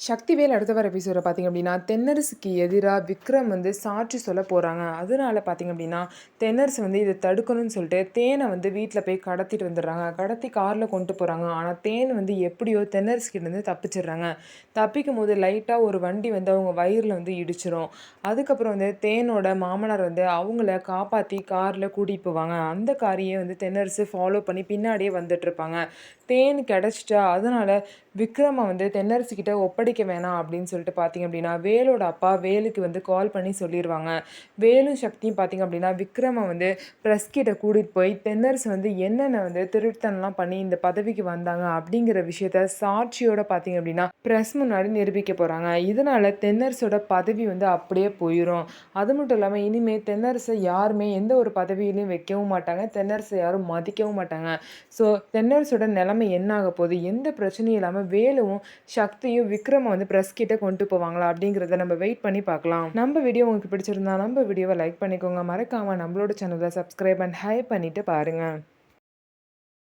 சக்திவேல் அடுத்த வர எபிசோட பார்த்தீங்க அப்படின்னா, தென்னரசுக்கு எதிரா விக்ரம் வந்து சாட்சி சொல்ல போறாங்க. அதனால பார்த்தீங்க அப்படின்னா, தென்னரசு வந்து இத தடுக்கணும்னு சொல்லிட்டு தேன வந்து வீட்ல போய் கடத்திட்டு வந்துடுறாங்க. கடத்தி கார்ல கொண்டு போறாங்க. ஆனா தேன் வந்து எப்படியோ தென்னரசு கிட்டேருந்து தப்பிச்சிடுறாங்க. தப்பிக்கும்போது லைட்டா ஒரு வண்டி வந்து அவங்க வயிறுல வந்து இடிச்சிரும். அதுக்கப்புறம் வந்து தேனோட மாமனார் வந்து அவங்கள காப்பாத்தி கார்ல கூட்டிட்டு போவாங்க. அந்த காரையே வந்து தென்னரசு ஃபாலோ பண்ணி பின்னாடியே வந்துட்டுருப்பாங்க. தேன் கிடைச்சிட்டா அதனால விக்ரம வந்து தென்னரசு கிட்ட ஒப்படைக்க வேணாம் அப்படின்னு சொல்லிட்டு பார்த்தீங்க அப்படின்னா, வேலோட அப்பா வேலுக்கு வந்து கால் பண்ணி சொல்லிருவாங்க. வேலும் சக்தியும் பார்த்தீங்க அப்படின்னா, விக்ரம வந்து பிரஸ் கிட்ட கூட்டிட்டு போய் தென்னரசு வந்து என்னென்ன வந்து திருட்டுத்தனம்லாம் பண்ணி இந்த பதவிக்கு வந்தாங்க அப்படிங்கிற விஷயத்த சாட்சியோட பார்த்தீங்க அப்படின்னா, பிரஸ் முன்னாடி நிரூபிக்க போறாங்க. இதனால தென்னரசோட பதவி வந்து அப்படியே போயிரும். அது மட்டும் இல்லாம இனிமே தென்னரச யாருமே எந்த ஒரு பதவியிலயும் வைக்கவும் மாட்டாங்க. தென்னரச யாரும் மதிக்கவும் மாட்டாங்க. ஸோ தென்னரசோட நிலைமை என்ன ஆக போகுது? எந்த பிரச்சனையும் இல்லாம வேலுவும், சக்தியும் விக்ரம வந்து பிரஸ் கிட்ட கொண்டு போவாங்களா? அப்படிங்கிறத நம்ம வெயிட் பண்ணி பார்க்கலாம். நம்ம வீடியோ உங்களுக்கு பிடிச்சிருந்தா நம்ம வீடியோவ லைக் பண்ணிக்கோங்க. மறக்காம நம்மளோட சேனல சப்ஸ்கிரைப் அண்ட் ஹைப் பண்ணிட்டு பாருங்க.